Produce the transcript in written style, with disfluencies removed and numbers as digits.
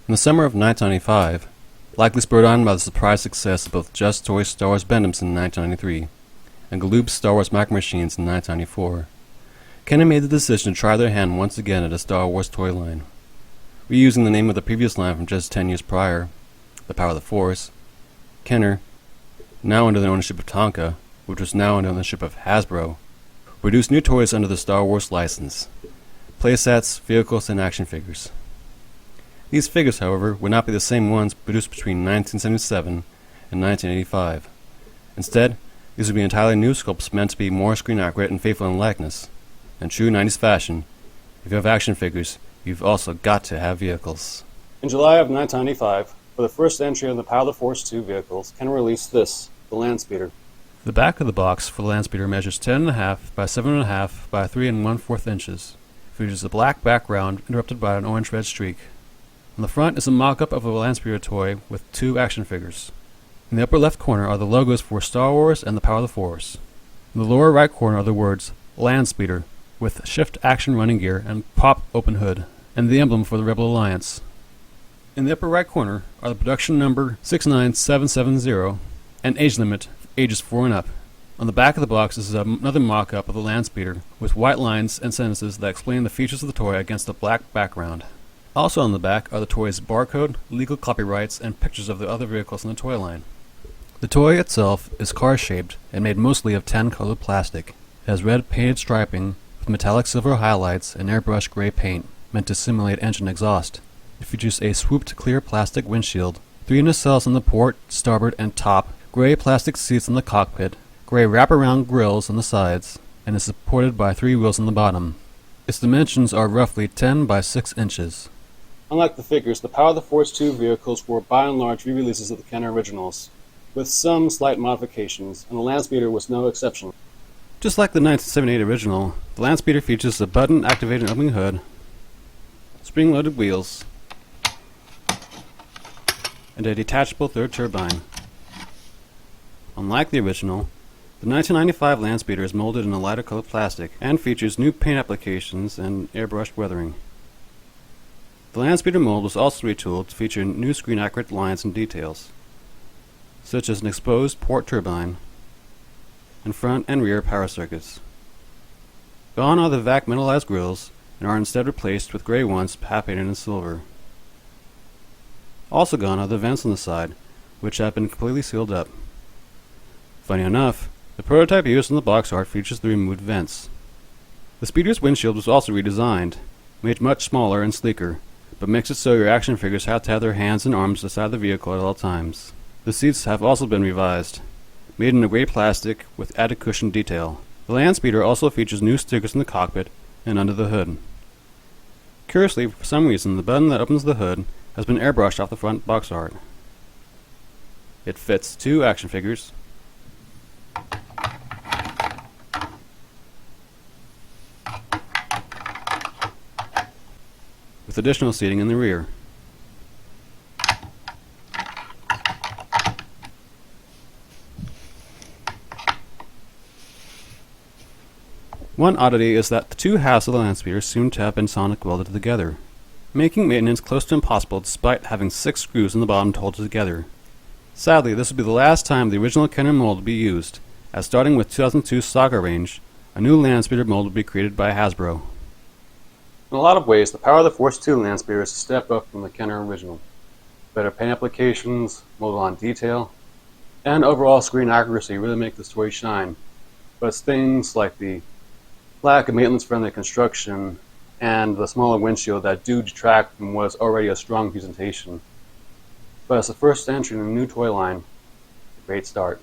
In the summer of 1995, likely spurred on by the surprise success of both Just Toys Star Wars Bentams in 1993 and Galoob's Star Wars Micro Machines in 1994, Kenner made the decision to try their hand once again at a Star Wars toy line, reusing the name of the previous line from just 10 years prior, the Power of the Force. Kenner, now under the ownership of Tonka, which was now under the ownership of Hasbro, produced new toys under the Star Wars license: playsets, vehicles, and action figures. These figures, however, would not be the same ones produced between 1977 and 1985. Instead, these would be entirely new sculpts meant to be more screen accurate and faithful in likeness. In true 90s fashion, if you have action figures, you've also got to have vehicles. In July of 1995, for the first entry of the Power of the Force 2 vehicles, Kenner released this, the Landspeeder. The back of the box for the Landspeeder measures 10.5 by 7.5 by 3 1/4 inches. It features a black background interrupted by an orange-red streak. On the front is a mock-up of a Landspeeder toy with 2 action figures. In the upper left corner are the logos for Star Wars and the Power of the Force. In the lower right corner are the words Landspeeder with shift action running gear and pop open hood, and the emblem for the Rebel Alliance. In the upper right corner are the production number 69770 and age limit for ages 4 and up. On the back of the box is another mock-up of the Landspeeder with white lines and sentences that explain the features of the toy against a black background. Also on the back are the toy's barcode, legal copyrights, and pictures of the other vehicles in the toy line. The toy itself is car-shaped and made mostly of tan-colored plastic. It has red painted striping with metallic silver highlights and airbrushed gray paint meant to simulate engine exhaust. It features a swooped clear plastic windshield, 3 nacelles on the port, starboard, and top, gray plastic seats in the cockpit, gray wraparound grills on the sides, and is supported by 3 wheels on the bottom. Its dimensions are roughly 10 by 6 inches. Unlike the figures, the Power of the Force 2 vehicles were by and large re-releases of the Kenner originals, with some slight modifications, and the Landspeeder was no exception. Just like the 1978 original, the Landspeeder features a button-activated opening hood, spring-loaded wheels, and a detachable third turbine. Unlike the original, the 1995 Landspeeder is molded in a lighter colored plastic and features new paint applications and airbrushed weathering. The Landspeeder mold was also retooled to feature new screen-accurate lines and details, such as an exposed port turbine and front and rear power circuits. Gone are the vac metallized grills and are instead replaced with gray ones half-painted in silver. Also gone are the vents on the side, which have been completely sealed up. Funny enough, the prototype used in the box art features the removed vents. The Speeder's windshield was also redesigned, made much smaller and sleeker, but makes it so your action figures have to have their hands and arms beside the vehicle at all times. The seats have also been revised, made in a gray plastic with added cushion detail. The Landspeeder also features new stickers in the cockpit and under the hood. Curiously, for some reason, the button that opens the hood has been airbrushed off the front box art. It fits 2 action figures, with additional seating in the rear. One oddity is that the 2 halves of the Landspeeder seem to have been sonic welded together, making maintenance close to impossible despite having 6 screws in the bottom to hold it together. Sadly, this would be the last time the original Kenner mold would be used, as starting with 2002's Saga range, a new Landspeeder mold would be created by Hasbro. In a lot of ways, the Power of the Force 2 Landspeeder is a step up from the Kenner original. Better paint applications, molded-on detail, and overall screen accuracy really make this toy shine. But it's things like the lack of maintenance-friendly construction and the smaller windshield that do detract from what is already a strong presentation. But as the first entry in a new toy line, a great start.